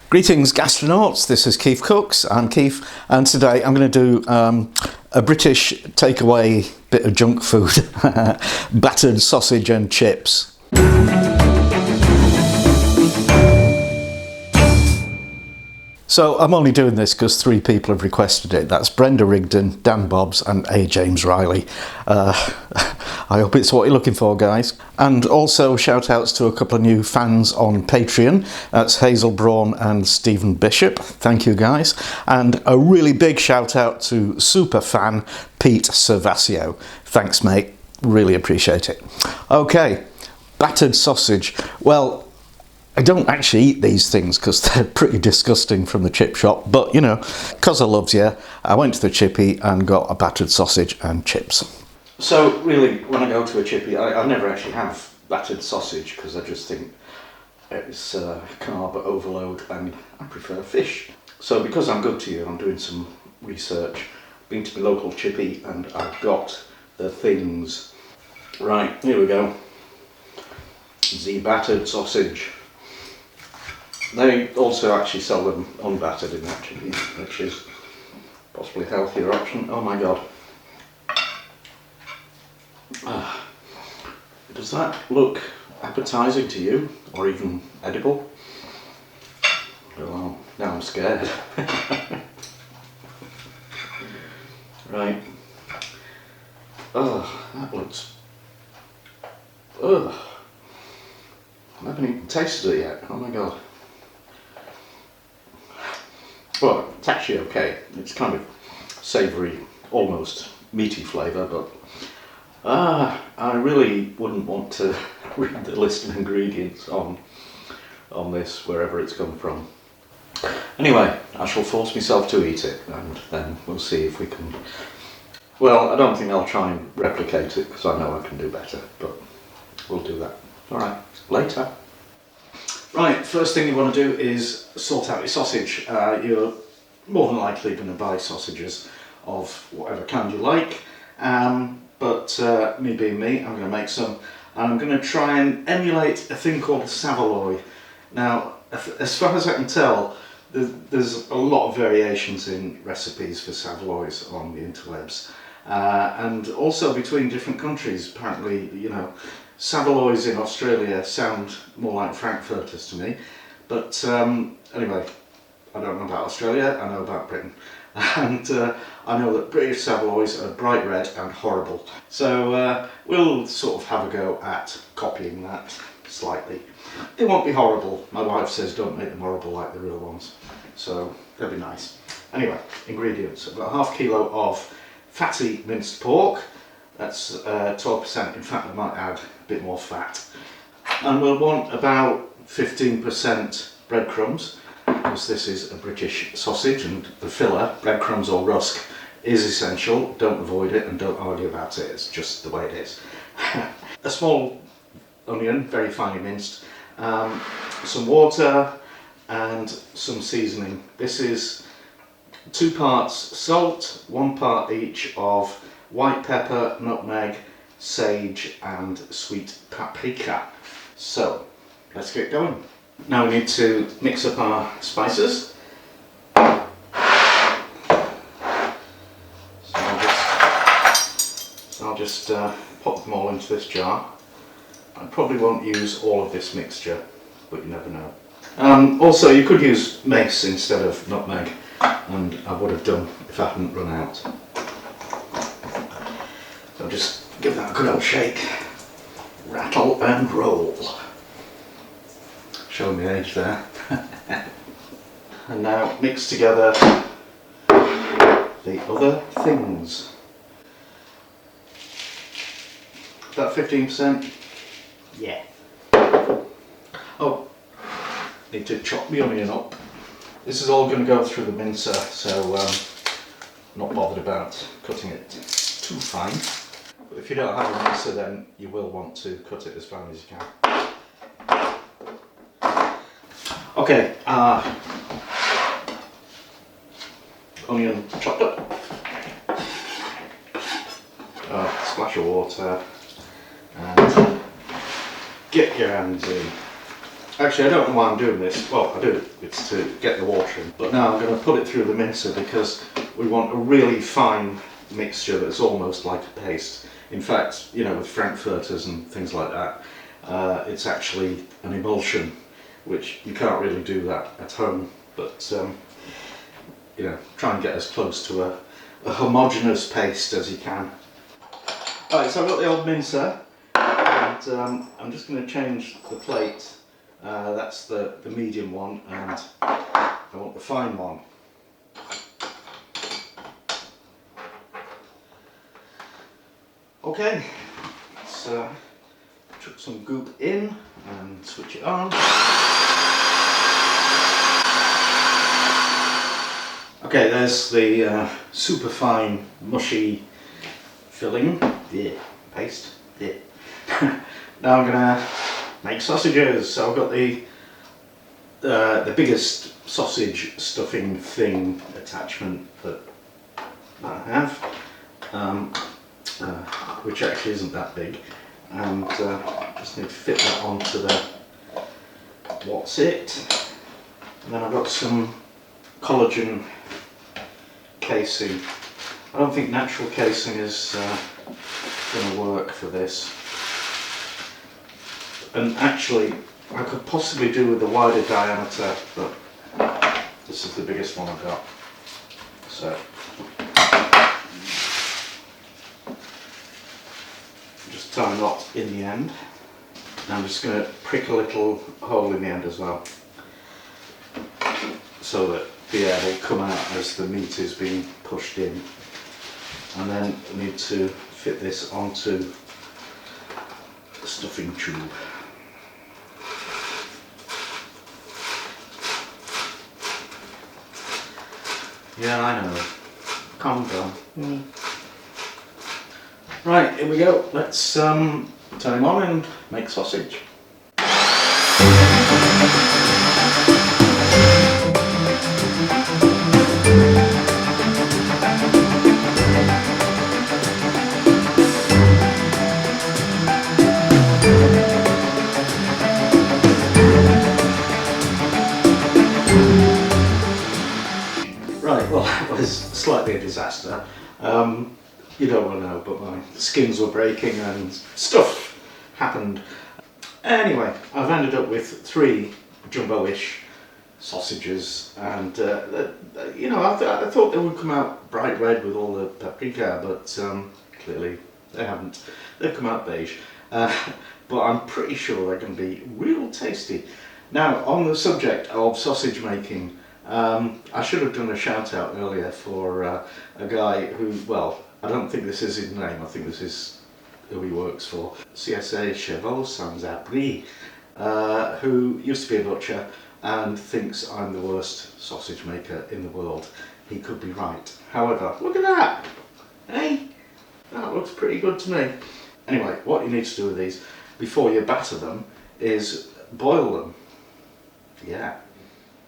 Greetings gastronauts, this is KeefCooks, I'm Keef, and today I'm going to do a British takeaway bit of junk food, battered sausage and chips. So I'm only doing this because 3 people have requested it. That's Brenda Rigdon, Dan Bobbs and A. James Riley. I hope it's what you're looking for, guys. And also shout outs to a couple of new fans on Patreon. That's Hazel Braun and Stephen Bishop. Thank you, guys. And a really big shout out to super fan Pete Servasio. Thanks, mate. Really appreciate it. Okay, battered sausage. Well, I don't actually eat these things because they're pretty disgusting from the chip shop, but you know, because I loves you, I went to the Chippy and got a battered sausage and chips. So really, when I go to a Chippy, I never actually have battered sausage because I just think it's carb overload and I prefer fish. So because I'm good to you, I'm doing some research, been to my local Chippy and I've got the things. Right, here we go. The battered sausage. They also actually sell them unbattered in that Chippy, which is possibly a healthier option. Oh my god. Does that look appetising to you, or even edible? Well, now I'm scared. Right. Oh, that looks... Ugh. I haven't even tasted it yet. Oh my god. Well, it's actually okay. It's kind of savoury, almost meaty flavour, but I really wouldn't want to read the list of ingredients on this, wherever it's come from. Anyway, I shall force myself to eat it, and then we'll see if we can... Well, I don't think I'll try and replicate it, because I know I can do better, but we'll do that. Alright, later. Right, first thing you want to do is sort out your sausage. You're more than likely going to buy sausages of whatever kind you like, but me being me, I'm going to make some, and I'm going to try and emulate a thing called a saveloy. Now, as far as I can tell, there's a lot of variations in recipes for saveloys on the interwebs, and also between different countries. Apparently, you know, saveloys in Australia sound more like frankfurters to me, but anyway, I don't know about Australia, I know about Britain, and I know that British saveloys are bright red and horrible, so we'll sort of have a go at copying that slightly. They won't be horrible. My wife says don't make them horrible like the real ones, so they'll be nice. Anyway, ingredients. I've got a half kilo of fatty minced pork. That's 12%, in fact I might add a bit more fat. And we'll want about 15% breadcrumbs, because this is a British sausage and the filler, breadcrumbs or rusk, is essential. Don't avoid it and don't argue about it, it's just the way it is. A small onion, very finely minced, some water and some seasoning. This is 2 parts salt, 1 part each of white pepper, nutmeg, sage and sweet paprika. So let's get going. Now we need to mix up our spices. So I'll just pop them all into this jar. I probably won't use all of this mixture, but you never know. Also, you could use mace instead of nutmeg, and I would have done if I hadn't run out. So just give that a good old shake, rattle and roll. Showing the age there. And now mix together the other things. About 15%? Yeah. Oh, need to chop the onion up. This is all going to go through the mincer, so not bothered about cutting it too fine. But if you don't have a mincer, then you will want to cut it as fine as you can. Okay, onion chopped up. Splash of water and get your hands in. Actually, I don't know why I'm doing this. Well, I do. It's to get the water in. But now I'm going to put it through the mincer because we want a really fine mixture that's almost like a paste. In fact, you know, with frankfurters and things like that, it's actually an emulsion, which you can't really do that at home. But you know, try and get as close to a homogeneous paste as you can. Alright, so I've got the old mincer, and I'm just going to change the plate. That's the medium one, and I want the fine one. Okay, let's chuck some goop in and switch it on. Okay, there's the super fine, mushy filling. Yeah, paste. Yeah. Now I'm gonna make sausages. So I've got the biggest sausage stuffing thing attachment that I have, which actually isn't that big, and just need to fit that onto the what's it. And then I've got some collagen casing. I don't think natural casing is going to work for this. And actually, I could possibly do with a wider diameter, but this is the biggest one I've got. So, just tie a knot in the end. I'm just going to prick a little hole in the end as well, so that the air will come out as the meat is being pushed in. And then I need to fit this onto the stuffing tube. Yeah, I know. Calm down. Right, here we go. Let's turn him on and make sausage. Right, well, that was slightly a disaster. You don't want to know, but my skins were breaking and stuff happened. Anyway, I've ended up with 3 jumbo-ish sausages, and you know, I thought they would come out bright red with all the paprika, but clearly they haven't. They've come out beige, but I'm pretty sure they're going to be real tasty. Now, on the subject of sausage making, I should have done a shout out earlier for a guy who, well, I don't think this is his name, I think this is who he works for, CSA Chevaux Sans Abri, who used to be a butcher and thinks I'm the worst sausage maker in the world. He could be right. However, look at that! Hey, that looks pretty good to me. Anyway, what you need to do with these before you batter them is boil them. Yeah.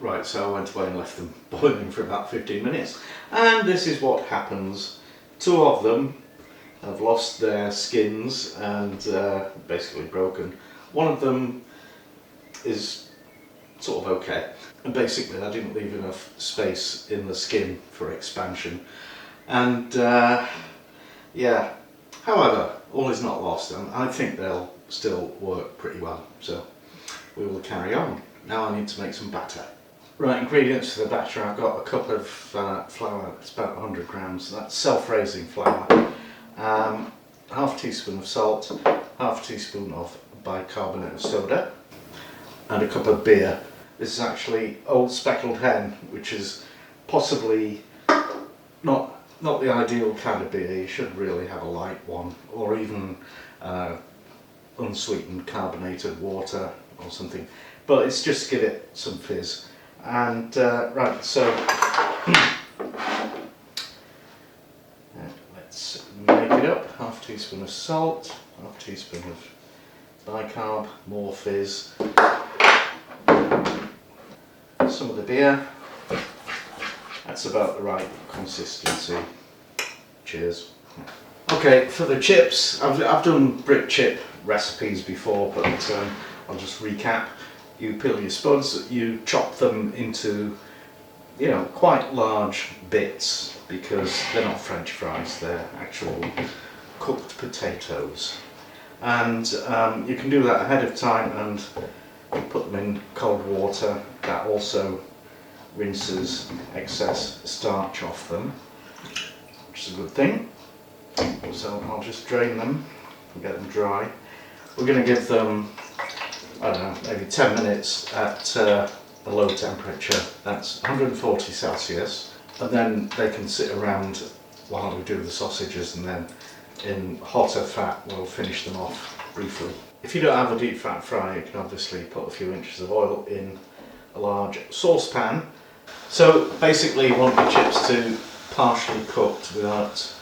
Right, so I went away and left them boiling for about 15 minutes, and this is what happens. 2 of them have lost their skins and basically broken. One of them is sort of okay, and basically I didn't leave enough space in the skin for expansion, and yeah, however, all is not lost, and I think they'll still work pretty well, so we will carry on. Now I need to make some batter. Right, ingredients for the batter. I've got a cup of flour, it's about 100 grams, that's self-raising flour, half teaspoon of salt, half teaspoon of bicarbonate of soda, and a cup of beer. This is actually Old Speckled Hen, which is possibly not the ideal kind of beer. You should really have a light one, or even unsweetened carbonated water or something, but it's just to give it some fizz. And right, so let's make it up. Half teaspoon of salt, half teaspoon of bicarb, more fizz, some of the beer. That's about the right consistency. Cheers. Okay, for the chips, I've done brick chip recipes before, but I'll just recap. you peel your spuds, you chop them into, you know, quite large bits, because they're not French fries, they're actual cooked potatoes. And you can do that ahead of time and put them in cold water. That also rinses excess starch off them, which is a good thing. So I'll just drain them and get them dry. We're going to give them, I don't know, maybe 10 minutes at a low temperature. That's 140 Celsius. And then they can sit around while we do the sausages, and then in hotter fat we'll finish them off briefly. If you don't have a deep fat fry, you can obviously put a few inches of oil in a large saucepan. So basically you want the chips to partially cooked without,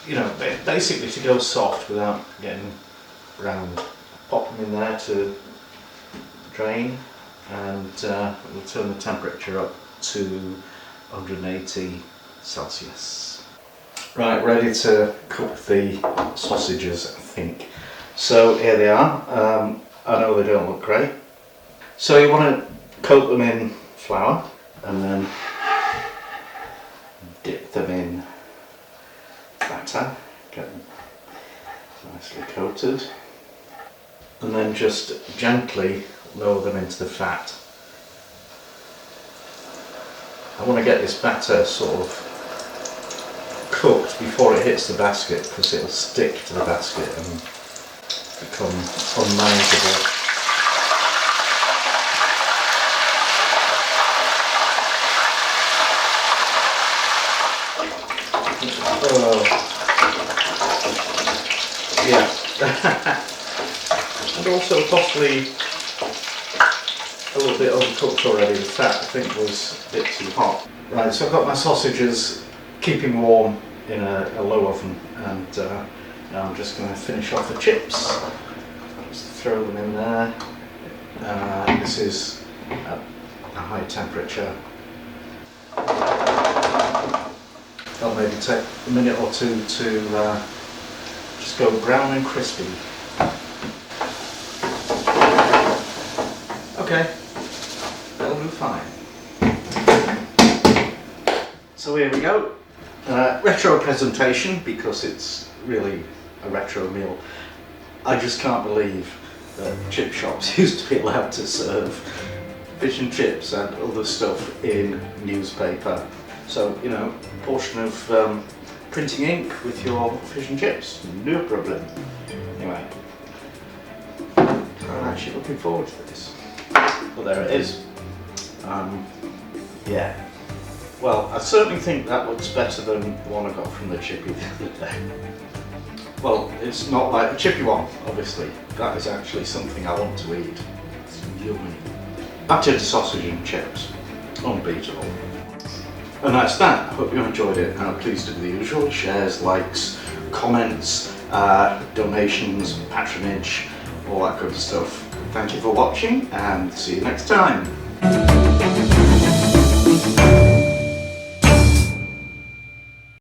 you know, basically to go soft without getting brown. Pop them in there to drain, and we'll turn the temperature up to 180 Celsius. Right, ready to cook the sausages, I think. So here they are. I know they don't look great. So you want to coat them in flour and then dip them in batter, get them nicely coated, and then just gently lower them into the fat. I want to get this batter sort of cooked before it hits the basket, because it'll stick to the basket and become unmanageable. Yeah. And also possibly a little bit overcooked already. The fat, I think, was a bit too hot. Right, so I've got my sausages keeping warm in a low oven, and now I'm just going to finish off the chips. Just throw them in there. This is at a high temperature. That'll maybe take a minute or two to just go brown and crispy. Okay, that'll do fine. So here we go. Retro presentation, because it's really a retro meal. I just can't believe that chip shops used to be allowed to serve fish and chips and other stuff in newspaper. So, you know, a portion of printing ink with your fish and chips, no problem. Anyway, I'm actually looking forward to this. Well, there it is. Yeah. Well, I certainly think that looks better than the one I got from the Chippy the other day. Well, it's not like the Chippy one, obviously. That is actually something I want to eat. It's yummy. Battered sausage and chips. Unbeatable. And that's that. I hope you enjoyed it. Please do the usual. Shares, likes, comments, donations, patronage, all that good stuff. Thank you for watching, and see you next time.